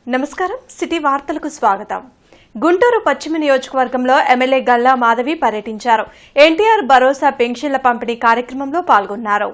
నమస్కారం సిటీ వార్తలకు స్వాగతం. గుంటూరు పశ్చిమ నియోజకవర్గంలో ఎమ్మెల్యే గల్లా మాధవి పర్యటించారు. ఎన్టీఆర్ భరోసా పెన్షన్ల పంపిణీ కార్యక్రమంలో పాల్గొన్నారు.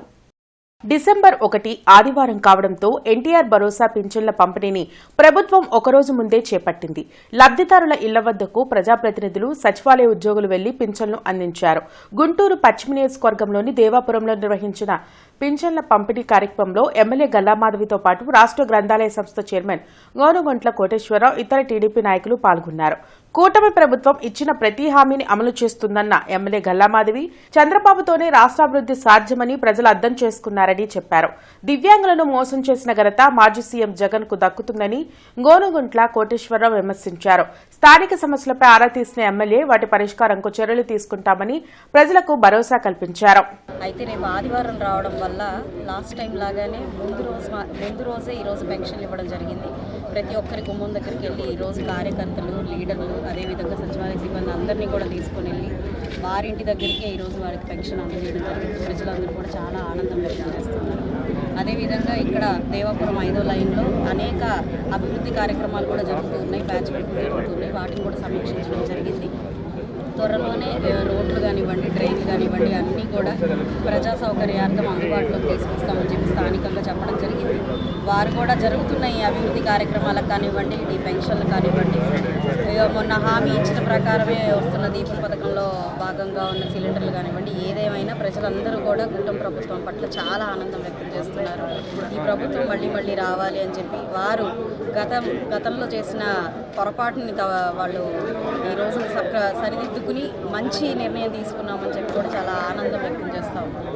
డిసెంబర్ 1 ఆదివారం కావడంతో ఎన్టీఆర్ భరోసా పింఛన్ల పంపిణీని ప్రభుత్వం ఒకరోజు ముందే చేపట్టింది. లబ్దిదారుల ఇళ్ల వద్దకు ప్రజాప్రతినిధులు, సచివాలయ ఉద్యోగులు వెళ్లి పింఛన్లు అందించారు. గుంటూరు పశ్చిమ నియోజకవర్గంలోని దేవాపురంలో నిర్వహించిన పింఛన్ల పంపిణీ కార్యక్రమంలో ఎమ్మెల్యే గల్లామాధవితో పాటు రాష్ట్ర గ్రంథాలయ సంస్థ చైర్మన్ గోనుగొంట్ల కోటేశ్వరరావు, ఇతర టీడీపీ నాయకులు పాల్గొన్నారు. కూటమి ప్రభుత్వం ఇచ్చిన ప్రతి హామీని అమలు చేస్తుందన్న ఎమ్మెల్యే గల్లామాధవి, చంద్రబాబుతోనే రాష్ట్రాభివృద్ది సాధ్యమని ప్రజలు అర్థం చేసుకున్నారని చెప్పారు. దివ్యాంగులను మోసం చేసిన ఘనత మాజీ సీఎం జగన్ కు దక్కుతుందని గోనుగొంట్ల కోటేశ్వరరావు విమర్శించారు. స్థానిక సమస్యలపై ఆరా తీసిన ఎమ్మెల్యే వాటి పరిష్కారంకు చర్యలు తీసుకుంటామని ప్రజలకు భరోసా కల్పించారు. అయితే రేపు ఆదివారం రావడం వల్ల లాస్ట్ టైం లాగానే ముందు రోజే ఈరోజు పెన్షన్లు ఇవ్వడం జరిగింది. ప్రతి ఒక్కరి గుమ్మం దగ్గరికి వెళ్ళి ఈరోజు కార్యకర్తలు, లీడర్లు, అదేవిధంగా సచివాలయ సిబ్బంది అందరినీ కూడా తీసుకుని వెళ్ళి వారింటి దగ్గరికి ఈరోజు వారికి పెన్షన్ అందజేయడం జరిగింది. ప్రజలందరూ కూడా చాలా ఆనందం వ్యక్తం చేస్తున్నారు. అదేవిధంగా ఇక్కడ దేవాపురం 5వ లైన్లో అనేక అభివృద్ధి కార్యక్రమాలు కూడా జరుగుతూ ఉన్నాయి, బ్యాచ్ వర్కులు జరుగుతున్నాయి. వాటిని కూడా సమీక్షించడం జరిగింది. త్వరలోనే రోడ్లు కానివ్వండి, డ్రైన్లు కానివ్వండి అన్నీ కూడా ప్రజా సౌకర్యార్థం అందుబాటులోకి తీసుకొస్తామని చెప్పి స్థానికంగా చెప్పడం జరిగింది. వారు కూడా జరుగుతున్న ఈ అభివృద్ధి కార్యక్రమాలకు కానివ్వండి, ఈ పెన్షన్లు కానివ్వండి, మొన్న హామీ ఇచ్చిన ప్రకారమే వస్తున్న దీపం పథకంలో భాగంగా ఉన్న సిలిండర్లు కానివ్వండి, ఏదేమైనా ప్రజలందరూ కూడా కూటమి ప్రభుత్వం పట్ల చాలా ఆనందం వ్యక్తం చేస్తున్నారు. ఈ ప్రభుత్వం మళ్ళీ రావాలి అని చెప్పి వారు గతంలో చేసిన పొరపాటుని వాళ్ళు ఈరోజు సరిదిద్దుకుని మంచి నిర్ణయం తీసుకున్నామని చెప్పి కూడా చాలా ఆనందం వ్యక్తం చేస్తూ ఉన్నారు.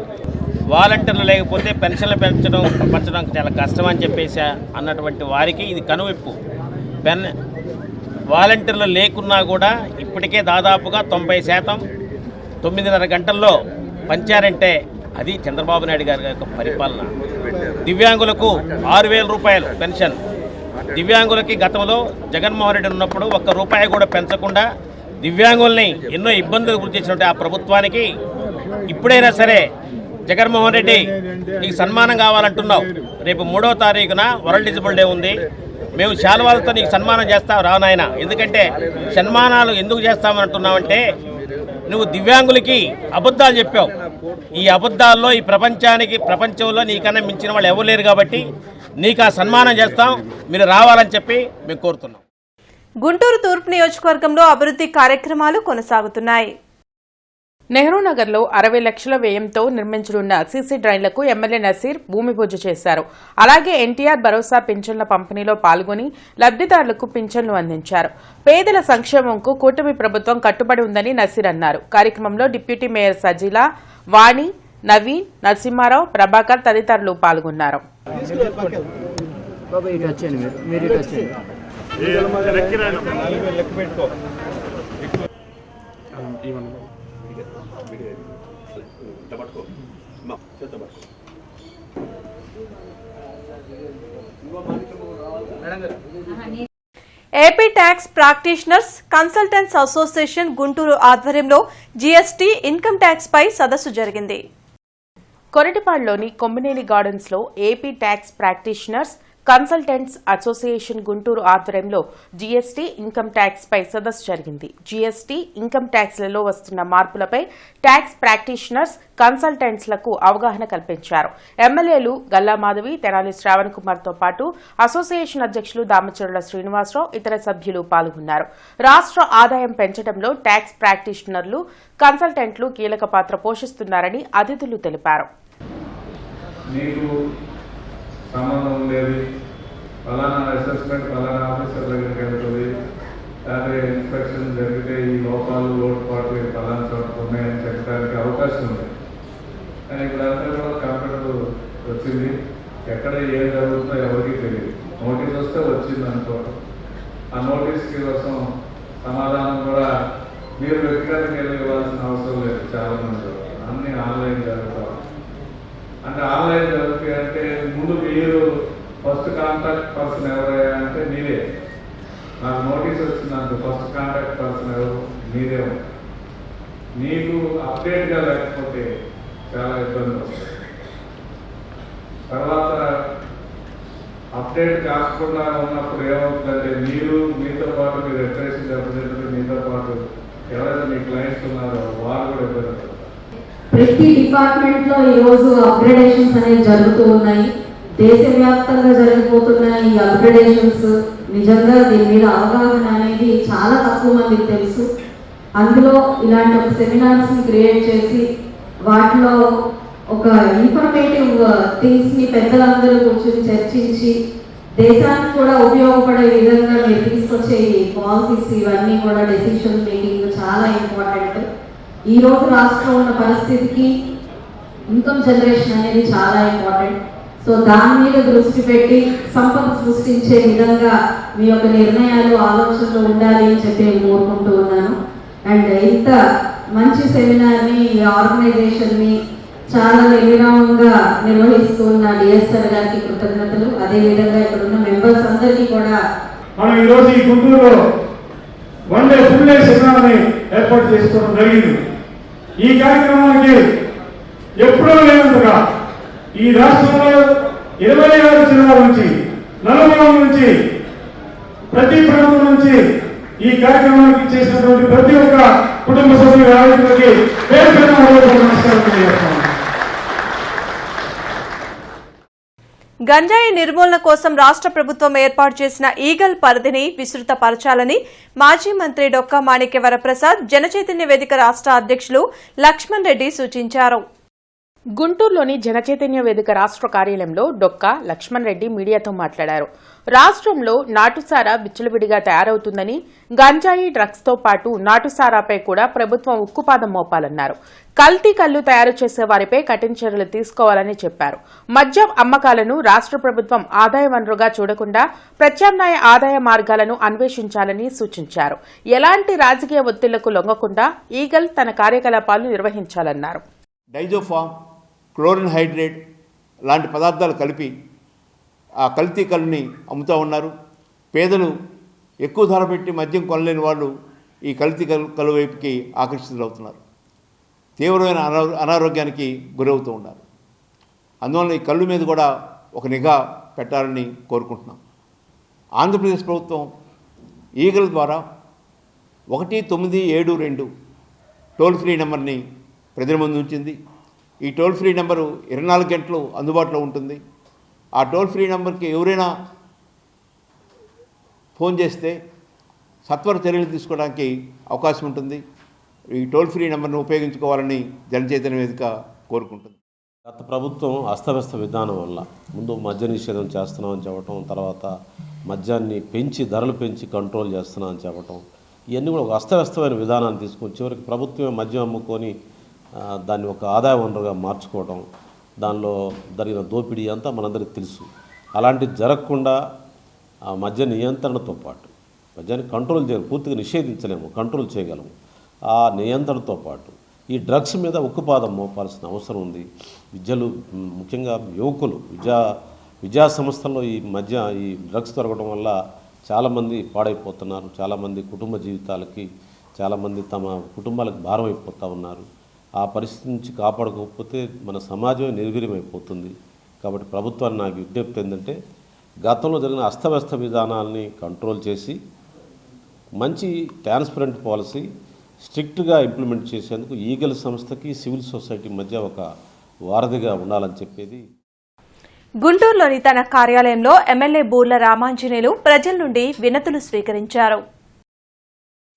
వాలంటీర్లు లేకపోతే పెన్షన్లు పంచడం చాలా కష్టం అని చెప్పేసి అన్నటువంటి వారికి ఇది కనువిప్పు. వాలంటీర్లు లేకున్నా కూడా ఇప్పటికే దాదాపుగా 90% 9.5 గంటల్లో పంచారంటే అది చంద్రబాబు నాయుడు గారి యొక్క పరిపాలన. దివ్యాంగులకు 6,000 రూపాయలు పెన్షన్. దివ్యాంగులకి గతంలో జగన్మోహన్ రెడ్డి ఉన్నప్పుడు ₹1 కూడా పెంచకుండా దివ్యాంగుల్ని ఎన్నో ఇబ్బందులు గురి చేసినట్టు ఆ ప్రభుత్వానికి ఇప్పుడైనా సరే జగన్మోహన్ రెడ్డి నీకు సన్మానం కావాలంటున్నావు. రేపు 3వ తారీఖున వరల్డ్ డిజబుల్ డే ఉంది. మేము శాలువాలతో నీకు సన్మానం చేస్తాం రానాయన. ఎందుకంటే సన్మానాలు ఎందుకు చేస్తామంటున్నావంటే నువ్వు దివ్యాంగులకి అబద్ధాలు చెప్పావు. ఈ అబద్ధాల్లో ఈ ప్రపంచంలో నీకన్నా మించిన వాళ్ళు ఎవరు లేరు కాబట్టి నీకు ఆ సన్మానం చేస్తాం, మీరు రావాలని చెప్పి మేము కోరుతున్నాం. గుంటూరు తూర్పు నియోజకవర్గంలో అభివృద్ధి కార్యక్రమాలు కొనసాగుతున్నాయి. నెహ్రూ నగర్లో 60 లక్షల వ్యయంతో నిర్మించనున్న సీసీ డ్రైన్లకు ఎమ్మెల్యే నసీర్ భూమి పూజ చేశారు. అలాగే ఎన్టీఆర్ భరోసా పింఛన్ల పంపిణీలో పాల్గొని లబ్దిదారులకు పింఛన్లు అందించారు. పేదల సంక్షేమంకు కూటమి ప్రభుత్వం కట్టుబడి ఉందని నసీర్ అన్నారు. కార్యక్రమంలో డిప్యూటీ మేయర్ సజీలా, వాణి, నవీన్, నరసింహారావు, ప్రభాకర్ తదితరులు పాల్గొన్నారు. AP tax practitioners consultants association Guntur ఆధ్వర్యంలో జీఎస్టీ, ఇన్కమ్ ట్యాక్స్ పై సదస్సు జరిగింది. కొరటిపాడులోని కొమ్మినేని గార్డెన్స్ లో AP tax practitioners consultants association Guntur ఆధ్వర్యంలో జీఎస్టీ, ఇన్కమ్ ట్యాక్స్ పై సదస్సు జరిగింది. జీఎస్టీ, ఇన్కమ్ ట్యాక్స్లలో వస్తున్న మార్పులపై ట్యాక్స్ ప్రాక్టీషనర్స్, కన్సల్టెంట్స్లకు అవగాహన కల్పించారు. ఎమ్మెల్యేలు గల్లా మాధవి, తెనాలి శ్రావణ్ కుమార్ తో పాటు అసోసియేషన్ అధ్యక్షులు దామచర్ల శ్రీనివాసరావు, ఇతర సభ్యులు పాల్గొన్నారు. రాష్ట్ర ఆదాయం పెంచడంలో ట్యాక్స్ ప్రాక్టీషనర్లు, కన్సల్టెంట్లు కీలక పాత్ర పోషిస్తున్నారని అతిథులు తెలిపారు. సంబంధం ఉండేది, ఫలానా అసెస్మెంట్ ఫలానా ఆఫీసర్ దగ్గరికి వెళ్తుంది, అదే ఇన్స్పెక్షన్ జరిగితే ఈ లోపాలు లోటుపాట్లు ఫలానా చోట్ల ఉన్నాయని చెప్పడానికి అవకాశం ఉంది. కానీ ఇప్పుడు అంతా కూడా కంప్యూటర్ వచ్చింది, ఎక్కడ ఏం జరుగుతుందో ఎవరికి తెలియదు. నోటీస్ వస్తే వచ్చింది అనుకోవడం, ఆ నోటీస్కి కోసం సమాధానం కూడా మీరు వ్యక్తిగతంగా వెళ్ళి ఇవ్వాల్సిన అవసరం లేదు. చాలా మంది అన్నీ ఆన్లైన్ జరుగుతాం. అంటే ఆన్లైన్ జరుగుతాయి అంటే ముందు మీరు ఫస్ట్ కాంటాక్ట్ పర్సన్ ఎవరయ్యా అంటే మీరే. నాకు నోటీస్ వచ్చిందంటే ఫస్ట్ కాంటాక్ట్ పర్సన్ ఎవరు మీరే. మీకు అప్డేట్గా లేకపోతే చాలా ఇబ్బంది వస్తుంది. తర్వాత అప్డేట్ కాకుండా ఉన్నప్పుడు ఏమవుతుందంటే మీరు మీతో పాటు మీరు ఎట్రేషన్ రిప్రజెంటేటివ్ మీతో పాటు ఎవరైతే మీ క్లయింట్స్ ఉన్నారో వారు కూడా ఇబ్బంది పడతారు. ప్రతి డిపార్ట్మెంట్ లో ఈ రోజు అప్గ్రేడేషన్స్ అనేవి జరుగుతూ ఉన్నాయి. దేశవ్యాప్తంగా జరిగిపోతున్న ఈ అప్గ్రేడేషన్స్ నిజంగా దీని మీద అవగాహన అనేది చాలా తక్కువ మందికి తెలుసు. అందులో ఇలాంటి ఒక సెమినార్స్ ని క్రియేట్ చేసి వాటిలో ఒక ఇన్ఫర్మేటివ్ థింగ్స్ ని పెద్దలందరూ కూర్చొని చర్చించి దేశానికి కూడా ఉపయోగపడే విధంగా మీరు తీసుకొచ్చే పాలసీస్ ఇవన్నీ కూడా డెసిషన్ మేకింగ్ చాలా ఇంపార్టెంట్. ఈ రోజు రాష్ట్రంలో ఉన్న పరిస్థితికి ఇన్కమ్ జనరేషన్ అనేది చాలా ఇంపార్టెంట్. సో దాని మీద దృష్టి పెట్టి సంపద సృష్టించే విధంగా మీ యొక్క నిర్ణయాలు ఆలోచనలు ఉండాలి అని చెప్పి నేను కోరుకుంటూ ఉన్నాను. అండ్ ఇంత మంచి సెమినార్ని ఈ ఆర్గనైజేషన్ని చాలా నిర్విరామంగా నిర్వహిస్తున్న డిఎస్ఆర్ గారికి కృతజ్ఞతలు. అదేవిధంగా ఇక్కడ ఉన్న మెంబర్స్ అందరికీ కూడా మనం ఈరోజు ఈ గుంటూరులో వన్ డే ఫుల్ డే సెమినార్ని ఏర్పాటు చేసుకోవడం జరిగింది. ఈ కార్యక్రమానికి ఎప్పుడూ లేనంతగా ఈ రాష్ట్రంలో 26 జిల్లాల నుంచి నలుమూలల నుంచి ప్రతి ప్రాంతం నుంచి ఈ కార్యక్రమానికి చేసినటువంటి ప్రతి ఒక్క కుటుంబ సభ్యుల నాయకులకి పేరు పేరున నమస్కారం తెలియజేస్తాను. గంజాయి నిర్మూలన కోసం రాష్ట్ర ప్రభుత్వం ఏర్పాటు చేసిన ఈగల్ పరిధిని విస్తృతపరచాలని మాజీ మంత్రి డొక్కా మాణిక్య వరప్రసాద్ జనచైతన్య వేదిక రాష్ట్ర అధ్యక్షులు లక్ష్మణ్ రెడ్డి సూచించారు. గుంటూరులోని జనచైతన్య వేదిక రాష్ట్ర కార్యాలయంలో డొక్కా లక్ష్మణ్ రెడ్డి మీడియాతో మాట్లాడారు. రాష్ట్రంలో నాటుసారా విచ్చలవిడిగా తయారవుతుందని, గంజాయి డ్రగ్స్ తో పాటు నాటుసారాపై కూడా ప్రభుత్వం ఉక్కుపాదం మోపాలన్నారు. కల్తీ కల్లు తయారు చేసే వారిపై కఠిన చర్యలు తీసుకోవాలని చెప్పారు. మద్యం అమ్మకాలను రాష్ట్ర ప్రభుత్వం ఆదాయ వనరుగా చూడకుండా ప్రత్యామ్నాయ ఆదాయ మార్గాలను అన్వేషించాలని సూచించారు. ఎలాంటి రాజకీయ ఒత్తిళ్లకు లొంగకుండా ఈగల్ తన కార్యకలాపాలు నిర్వహించాలన్నారు. డైజోఫామ్, క్లోరిన్ హైడ్రేట్ లాంటి పదార్థాలు కలిపి ఆ కల్తీ కల్లుని అమ్ముతూ ఉన్నారు. పేదలు ఎక్కువ ధర పెట్టి మద్యం కొనలేని వాళ్ళు ఈ కల్తీ కల్లు వైపుకి ఆకర్షితులవుతున్నారు. తీవ్రమైన అనారోగ్యానికి గురవుతూ ఉన్నారు. అందువల్ల ఈ కళ్ళు మీద కూడా ఒక నిఘా పెట్టాలని కోరుకుంటున్నాం. ఆంధ్రప్రదేశ్ ప్రభుత్వం ఈగల ద్వారా 1972 టోల్ ఫ్రీ నెంబర్ని ప్రజల ముందు ఉంచింది. ఈ టోల్ ఫ్రీ నెంబరు 24 గంటలు అందుబాటులో ఉంటుంది. ఆ టోల్ ఫ్రీ నెంబర్కి ఎవరైనా ఫోన్ చేస్తే సత్వర చర్యలు తీసుకోవడానికి అవకాశం ఉంటుంది. ఈ టోల్ ఫ్రీ నెంబర్ను ఉపయోగించుకోవాలని జనచైతన్య వేదిక కోరుకుంటుంది. గత ప్రభుత్వం అస్తవ్యస్త విధానం వల్ల ముందు మద్య నిషేధం చేస్తున్నామని చెప్పటం, తర్వాత మద్యాన్ని ధరలు పెంచి కంట్రోల్ చేస్తున్నామని చెప్పటం, ఇవన్నీ కూడా ఒక అస్తవ్యస్తమైన విధానాన్ని తీసుకొని చివరికి ప్రభుత్వమే మద్యం అమ్ముకొని దాన్ని ఒక ఆదాయ వనరుగా మార్చుకోవడం, దానిలో జరిగిన దోపిడీ అంతా మనందరికీ తెలుసు. అలాంటిది జరగకుండా ఆ మద్య నియంత్రణతో పాటు మద్యాన్ని కంట్రోల్ పూర్తిగా నిషేధించలేము, కంట్రోల్ చేయగలము. ఆ నియంత్రణతో పాటు ఈ డ్రగ్స్ మీద ఉక్కుపాదం మోపాల్సిన అవసరం ఉంది. ముఖ్యంగా యువకులు విద్యా సంస్థల్లో ఈ డ్రగ్స్ దొరకడం వల్ల చాలామంది పాడైపోతున్నారు. చాలామంది కుటుంబ జీవితాలకి చాలామంది తమ కుటుంబాలకు భారం అయిపోతూ ఉన్నారు. ఆ పరిస్థితి నుంచి కాపాడుకోకపోతే మన సమాజమే నిర్వీర్యమైపోతుంది. కాబట్టి ప్రభుత్వాన్ని నాకు విజ్ఞప్తి ఏంటంటే గతంలో జరిగిన అస్తవ్యస్త విధానాలని కంట్రోల్ చేసి మంచి ట్రాన్స్పరెంట్ పాలసీ స్ట్రిక్ట్గా ఇంప్లిమెంట్ చేసేందుకు ఈగల్ సంస్థకి సివిల్ సొసైటీ మధ్య ఒక వారధిగా ఉండాలని చెప్పేది. గుంటూరులోని తన కార్యాలయంలో ఎమ్మెల్యే బూర్ల రామాంజనేయులు ప్రజల నుండి వినతులు స్వీకరించారు.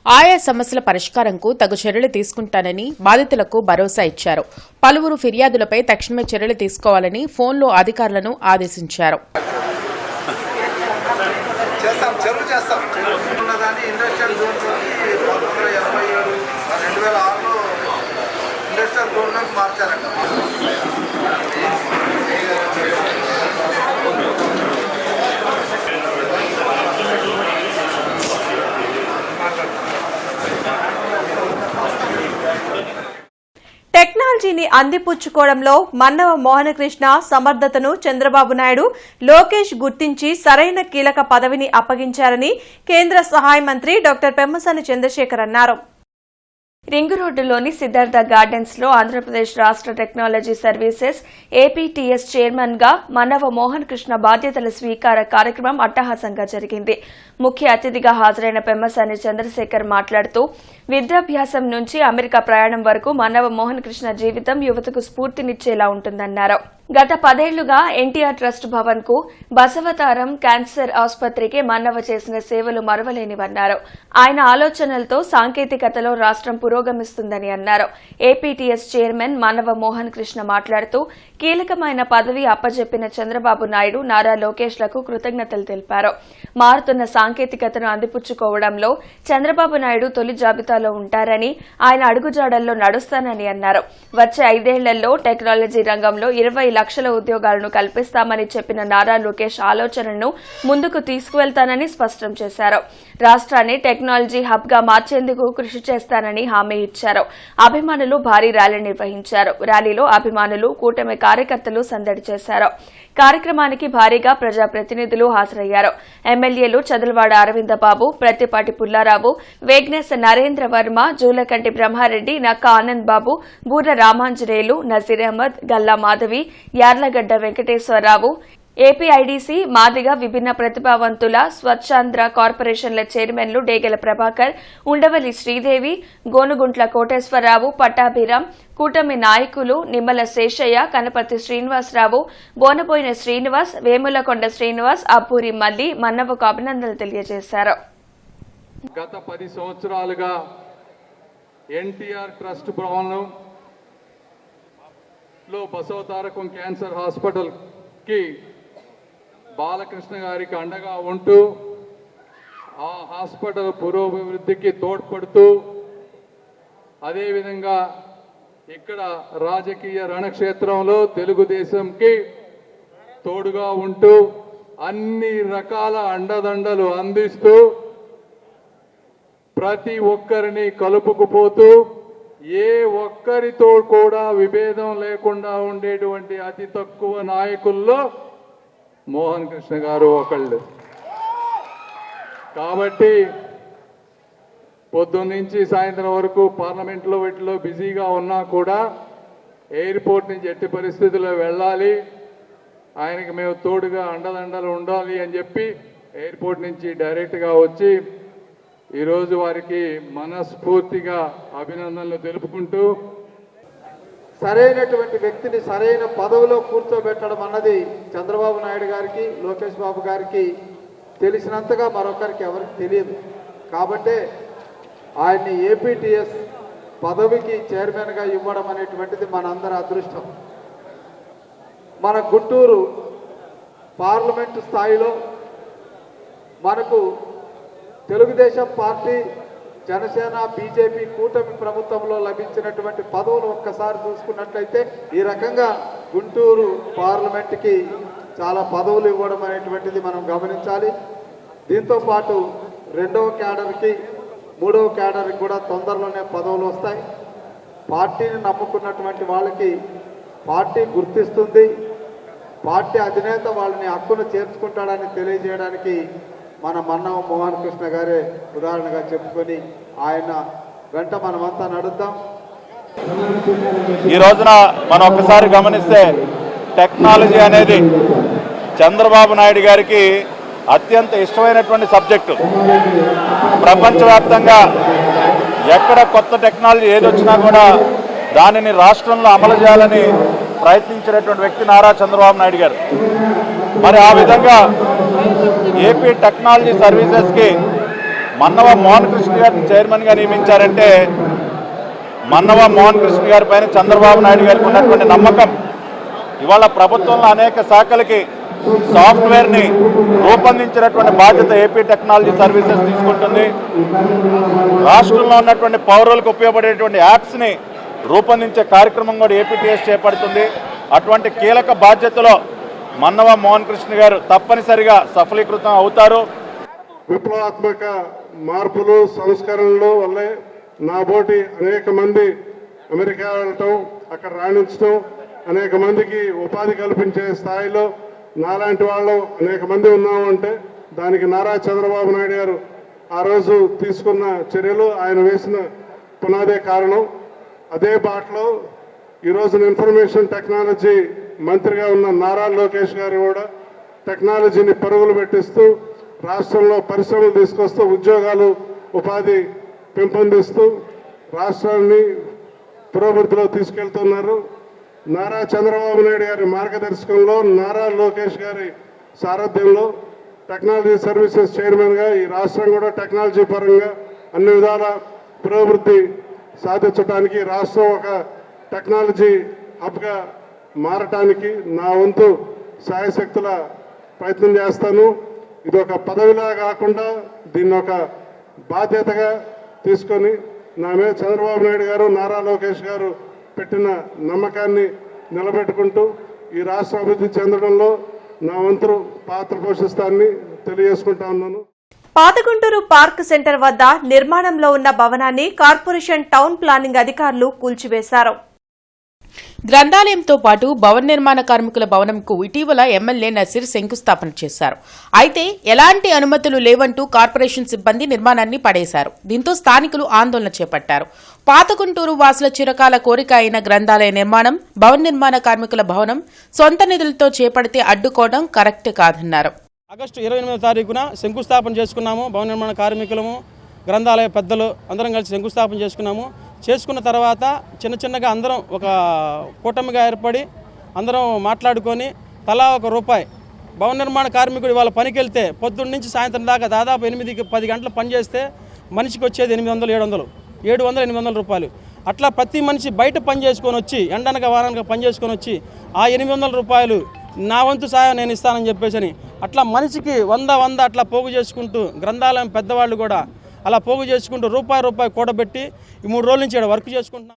ఆయా సమస్యల పరిష్కారంకు తగు చర్యలు తీసుకుంటానని బాధితులకు భరోసా ఇచ్చారు. పలువురు ఫిర్యాదులపై తక్షణమే చర్యలు తీసుకోవాలని ఫోన్లో అధికారులను ఆదేశించారు. టెక్నాలజీని అందిపుచ్చుకోవడంలో మన్నవ మోహనకృష్ణ సమర్థతను చంద్రబాబు నాయుడు, లోకేష్ గుర్తించి సరైన కీలక పదవిని అప్పగించారని కేంద్ర సహాయ మంత్రి డాక్టర్ పెమ్మసాని చంద్రశేఖర్ అన్నారు. రింగు రోడ్డులోని సిద్ధార్థ గార్డెన్స్ లో ఆంధ్రప్రదేశ్ రాష్ట్ర టెక్నాలజీ సర్వీసెస్ ఏపీటీఎస్ చైర్మన్ గా మన్నవ మోహన్ కృష్ణ బాధ్యతల స్వీకార కార్యక్రమం అట్టహాసంగా జరిగింది. ముఖ్య అతిథిగా హాజరైన పెమ్మసాని చంద్రశేఖర్ మాట్లాడుతూ విద్యాభ్యాసం నుంచి అమెరికా ప్రయాణం వరకు మన్నవ మోహన్ కృష్ణ జీవితం యువతకు స్ఫూర్తినిచ్చేలా ఉంటుందన్నారు. గత 10 ఏళ్లుగా ఎన్టీఆర్ ట్రస్ట్ భవన్ కు బసవతారం క్యాన్సర్ ఆసుపత్రికి మన్నవ చేసిన సేవలు మరవలేనివన్నారు. ఆయన ఆలోచనలతో సాంకేతికతలో రాష్ట్రం పురోగమిస్తుందని అన్నారు. ఏపీటీఎస్ చైర్మన్ మన్నవ మోహన్ కృష్ణ మాట్లాడుతూ కీలకమైన పదవి అప్పజెప్పిన చంద్రబాబు నాయుడు, నారా లోకేష్లకు కృతజ్ఞతలు తెలిపారు. మారుతున్న సాంకేతికతను అందిపుచ్చుకోవడంలో చంద్రబాబు నాయుడు తొలి జాబితాలో ఉంటారని, ఆయన అడుగుజాడల్లో నడుస్తానని అన్నారు. వచ్చే 5 ఏళ్లలో టెక్నాలజీ రంగంలో 20 లక్షల ఉద్యోగాలను కల్పిస్తామని చెప్పిన నారా లోకేష్ ఆలోచనను ముందుకు తీసుకువెళ్తానని స్పష్టం చేశారు. రాష్ట్రాన్ని టెక్నాలజీ హబ్ గా మార్చేందుకు కృషి చేస్తానని హామీ ఇచ్చారు. అభిమానులు భారీ ర్యాలీ నిర్వహించారు. ర్యాలీలో అభిమానులు, కూటమి కార్యకర్తలు సందడి చేశారు. కార్యక్రమానికి భారీగా ప్రజాప్రతినిధులు హాజరయ్యారు. ఎమ్మెల్యేలు చదలవాడ అరవిందబాబు, ప్రత్తిపాటి పుల్లారావు, వేగ్నేశ నరేంద్ర వర్మ, జూలకంటి బ్రహ్మారెడ్డి, నక్క ఆనంద్ బాబు, బూర్ర రామాంజనేయులు, నజీర్ అహ్మద్, గల్లా మాధవి, యార్లగడ్డ వెంకటేశ్వరరావు, ఏపీఐడీసీ, మాదిగ, విభిన్న ప్రతిభావంతుల స్వచ్ఛాంధ్ర కార్పొరేషన్ల చైర్మన్లు డేగెల ప్రభాకర్, ఉండవల్లి శ్రీదేవి, గోనుగుంట్ల కోటేశ్వరరావు, పట్టాభిరామ్, కూటమి నాయకులు నిమ్మల శేషయ్య, కనపర్తి శ్రీనివాసరావు, బోనబోయిన శ్రీనివాస్, వేములకొండ శ్రీనివాస్, అబ్బూరి మల్లి మన్నవకు అభినందనలు తెలియజేశారు. గత 10 సంవత్సరాలుగా ఎన్టీఆర్ ట్రస్ట్ భవన్లో బసవతారకం క్యాన్సర్ హాస్పిటల్కి బాలకృష్ణ గారికి అండగా ఉంటూ ఆ హాస్పిటల్ పురోభివృద్ధికి తోడ్పడుతూ అదేవిధంగా ఇక్కడ రాజకీయ రణక్షేత్రంలో తెలుగుదేశంకి తోడుగా ఉంటూ అన్ని రకాల అండదండలు అందిస్తూ ప్రతి ఒక్కరిని కలుపుకుపోతూ ఏ ఒక్కరితో కూడా విభేదం లేకుండా ఉండేటువంటి అతి తక్కువ నాయకుల్లో మోహన్ కృష్ణ గారు ఒకళ్ళు. కాబట్టి పొద్దున్నుంచి సాయంత్రం వరకు పార్లమెంట్లో వీటిలో బిజీగా ఉన్నా కూడా ఎయిర్పోర్ట్ నుంచి ఎట్టి పరిస్థితుల్లో వెళ్ళాలి, ఆయనకి మేము తోడుగా అండదండలు ఉండాలి అని చెప్పి ఎయిర్పోర్ట్ నుంచి డైరెక్ట్గా వచ్చి ఈరోజు వారికి మనస్ఫూర్తిగా అభినందనలు తెలుపుకుంటూ, సరైనటువంటి వ్యక్తిని సరైన పదవిలో కూర్చోబెట్టడం అన్నది చంద్రబాబు నాయుడు గారికి, లోకేష్ బాబు గారికి తెలిసినంతగా మరొకరికి ఎవరికి తెలియదు. కాబట్టే ఆయన్ని ఏపీటీఎస్ పదవికి చైర్మన్గా ఇవ్వడం అనేటువంటిది మనందరి అదృష్టం. మన గుంటూరు పార్లమెంటు స్థాయిలో మనకు తెలుగుదేశం పార్టీ, జనసేన, బీజేపీ కూటమి ప్రభుత్వంలో లభించినటువంటి పదవులు ఒక్కసారి చూసుకున్నట్లయితే ఈ రకంగా గుంటూరు పార్లమెంటుకి చాలా పదవులు ఇవ్వడం అనేటువంటిది మనం గమనించాలి. దీంతో పాటు 2వ క్యాడర్కి, 3వ క్యాడర్కి కూడా తొందరలోనే పదవులు వస్తాయి. పార్టీని నమ్ముకున్నటువంటి వాళ్ళకి పార్టీ గుర్తిస్తుంది, పార్టీ అధినేత వాళ్ళని హక్కును చేర్చుకుంటాడని తెలియజేయడానికి మన మన్నవ మోహన్ కృష్ణ గారే ఉదాహరణగా చెప్పుకొని ఆయన వెంట మనమంతా నడుద్దాం. ఈ రోజున మనం ఒక్కసారి గమనిస్తే టెక్నాలజీ అనేది చంద్రబాబు నాయుడు గారికి అత్యంత ఇష్టమైనటువంటి సబ్జెక్టు. ప్రపంచవ్యాప్తంగా ఎక్కడ కొత్త టెక్నాలజీ ఏది వచ్చినా కూడా దానిని రాష్ట్రంలో అమలు చేయాలని ప్రయత్నించినటువంటి వ్యక్తి నారా చంద్రబాబు నాయుడు గారు. మరి ఆ విధంగా ఏపీ టెక్నాలజీ సర్వీసెస్కి మన్నవ మోహన్ కృష్ణ గారిని చైర్మన్గా నియమించారంటే మన్నవ మోహన్ కృష్ణ గారి పైన చంద్రబాబు నాయుడు గారికి ఉన్నటువంటి నమ్మకం. ఇవాళ ప్రభుత్వంలో అనేక శాఖలకి సాఫ్ట్వేర్ని రూపొందించినటువంటి బాధ్యత ఏపీ టెక్నాలజీ సర్వీసెస్ తీసుకుంటుంది. రాష్ట్రంలో ఉన్నటువంటి పౌరులకు ఉపయోగపడేటువంటి యాప్స్ని రూపొందించే కార్యక్రమం కూడా ఏపీటీఎస్ చేపడుతుంది. అటువంటి కీలక బాధ్యతలో మన్నవ మోహన్ కృష్ణ గారు తప్పనిసరిగా సఫలీకృతం అవుతారు. విప్లవాత్మక మార్పులు, సంస్కరణలు వల్లే నాబోటి అనేక మంది అమెరికా వెళ్ళటం, అక్కడ రాణించడం, అనేక మందికి ఉపాధి కల్పించే స్థాయిలో నాలాంటి వాళ్ళు అనేక మంది ఉన్నాము అంటే దానికి నారా చంద్రబాబు నాయుడు గారు ఆ రోజు తీసుకున్న చర్యలు, ఆయన వేసిన పునాదే కారణం. అదే బాటలో ఈరోజున ఇన్ఫర్మేషన్ టెక్నాలజీ మంత్రిగా ఉన్న నారా లోకేష్ గారు కూడా టెక్నాలజీని పరుగులు పెట్టిస్తూ రాష్ట్రంలో పరిశ్రమలు తీసుకొస్తూ ఉద్యోగాలు ఉపాధి పెంపొందిస్తూ రాష్ట్రాన్ని పురోభివృద్ధిలో తీసుకెళ్తున్నారు. నారా చంద్రబాబు నాయుడు గారి మార్గదర్శకంలో నారా లోకేష్ గారి సారథ్యంలో టెక్నాలజీ సర్వీసెస్ చైర్మన్గా ఈ రాష్ట్రం కూడా టెక్నాలజీ పరంగా అన్ని విధాల పురోభివృద్ధి సాధించడానికి రాష్ట్రం ఒక టెక్నాలజీ హబ్గా మారటానికి నా వంతు సాయశక్తుల ప్రయత్నం చేస్తాను. ఇది ఒక పదవిలా కాకుండా దీన్ని ఒక బాధ్యతగా తీసుకొని నా మీద చంద్రబాబు నాయుడు గారు నారా లోకేష్ గారు పెట్టిన నమ్మకాన్ని నిలబెట్టుకుంటూ ఈ రాష్ట్ర అభివృద్ధి చెందడంలో నా వంతు పాత్ర పోషిస్తానని తెలియజేసుకుంటా ఉన్నాను. పాతగుంటూరు పార్క్ సెంటర్ వద్ద నిర్మాణంలో ఉన్న భవనాన్ని కార్పొరేషన్ టౌన్ ప్లానింగ్ అధికారులు కూల్చివేశారు. గ్రంథాలయంతో పాటు భవన నిర్మాణ కార్మికుల భవనంకు ఇటీవల ఎమ్మెల్యే నసీర్ శంకుస్థాపన చేశారు. అయితే ఎలాంటి అనుమతులు లేవంటూ కార్పొరేషన్ సిబ్బంది నిర్మాణాన్ని పడేశారు. దీంతో స్థానికులు ఆందోళన చేపట్టారు. పాతగుంటూరు వాసుల చిరకాల కోరిక అయిన గ్రంథాలయ నిర్మాణం, భవన నిర్మాణ కార్మికుల భవనం సొంత నిధులతో చేపడితే అడ్డుకోవడం కరెక్ట్ కాదన్నారు. ఆగస్టు 28వ తారీఖున శంకుస్థాపన చేసుకున్నాము. భవన నిర్మాణ కార్మికులము, గ్రంథాలయ పెద్దలు అందరం కలిసి శంకుస్థాపన చేసుకున్న తర్వాత చిన్నగా అందరం ఒక కూటమిగా ఏర్పడి అందరం మాట్లాడుకొని తలా ₹1 భవన నిర్మాణ కార్మికుడు వాళ్ళ పనికి వెళ్తే పొద్దున్న నుంచి సాయంత్రం దాకా దాదాపు 8-10 గంటలు పనిచేస్తే మనిషికి వచ్చేది 700-800 రూపాయలు. అట్లా ప్రతి మనిషి బయట పని చేసుకొని వచ్చి ఎండనక వారానికి పని చేసుకొని వచ్చి ఆ 800 రూపాయలు నా వంతు సాయం నేను ఇస్తానని చెప్పేసి అట్లా మనిషికి 100 అట్లా పోగు చేసుకుంటూ గ్రంథాలయం పెద్దవాళ్ళు కూడా అలా పోగు చేసుకుంటూ రూపాయి కూడబెట్టి ఈ 3 రోజుల నుంచి ఇక్కడ వర్క్ చేసుకుంటున్నాం.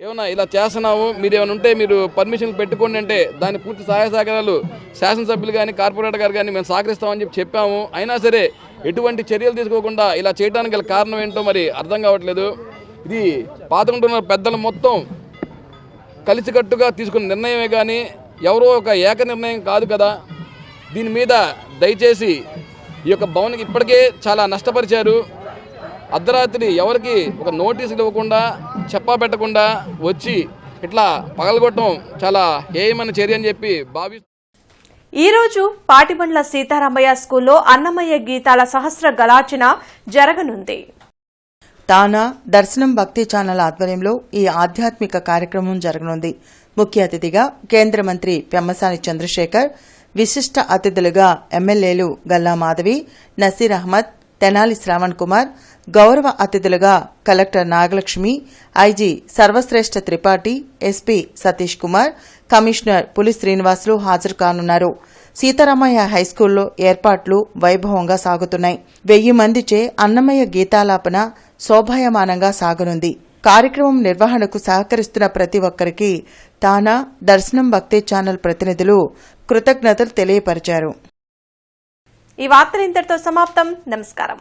ఏమన్నా ఇలా చేస్తున్నాము, మీరు ఏమైనా ఉంటే మీరు పర్మిషన్లు పెట్టుకోండి అంటే దాని పూర్తి సహాయ సహకారాలు శాసనసభ్యులు కానీ కార్పొరేటర్ గారు కానీ మేము సహకరిస్తామని చెప్పాము. అయినా సరే ఎటువంటి చర్యలు తీసుకోకుండా ఇలా చేయడానికి గల కారణం ఏంటో మరి అర్థం కావట్లేదు. ఇది పాతగుంటూరు పెద్దలు మొత్తం కలిసికట్టుగా తీసుకున్న నిర్ణయమే కానీ ఎవరో ఒక ఏక నిర్ణయం కాదు కదా. దీని మీద దయచేసి ఈ యొక్క భవన్కి ఇప్పటికే చాలా నష్టపరిచారు. అర్ధరాత్రి ఎవరికి ఒక నోటీసులు ఇవ్వకుండా చెప్పా పెట్టకుండా వచ్చి ఇట్లా పగలగొట్టడం చాలా హేయమైన చర్య అని చెప్పి భావిస్తూ ఈ రోజు పాటిబండ్ల సీతారామయ్య స్కూల్లో అన్నమయ్య గీతాల సహస్ర గలార్చన జరగనుంది. తానా దర్శనం భక్తి ఛానల్ ఆధ్వర్యంలో ఈ ఆధ్యాత్మిక కార్యక్రమం జరగనుంది. ముఖ్య అతిథిగా కేంద్ర మంత్రి పెమ్మసాని చంద్రశేఖర్, విశిష్ట అతిథులుగా ఎమ్మెల్యేలు గల్లా మాధవి, నసీర్ అహ్మద్, తెనాలి శ్రావణ్ కుమార్, గౌరవ అతిథులుగా collector Nagalakshmi, IG Sarvashreshtha Tripathi, SP Satish Kumar, commissioner పులి శ్రీనివాసులు హాజరు కానున్నారు. సీతారామయ్య హైస్కూల్లో ఏర్పాట్లు వైభవంగా సాగుతున్నాయి. 1000 మందిచే అన్నమయ్య గీతాలాపన శోభాయమానంగా సాగనుంది. కార్యక్రమం నిర్వహణకు సహకరిస్తున్న ప్రతి ఒక్కరికి తానా దర్శనం భక్తి ఛానల్ ప్రతినిధులు కృతజ్ఞతలు తెలియపరిచారు. ఈ వార్తలు ఇంతటితో సమాప్తం. నమస్కారం.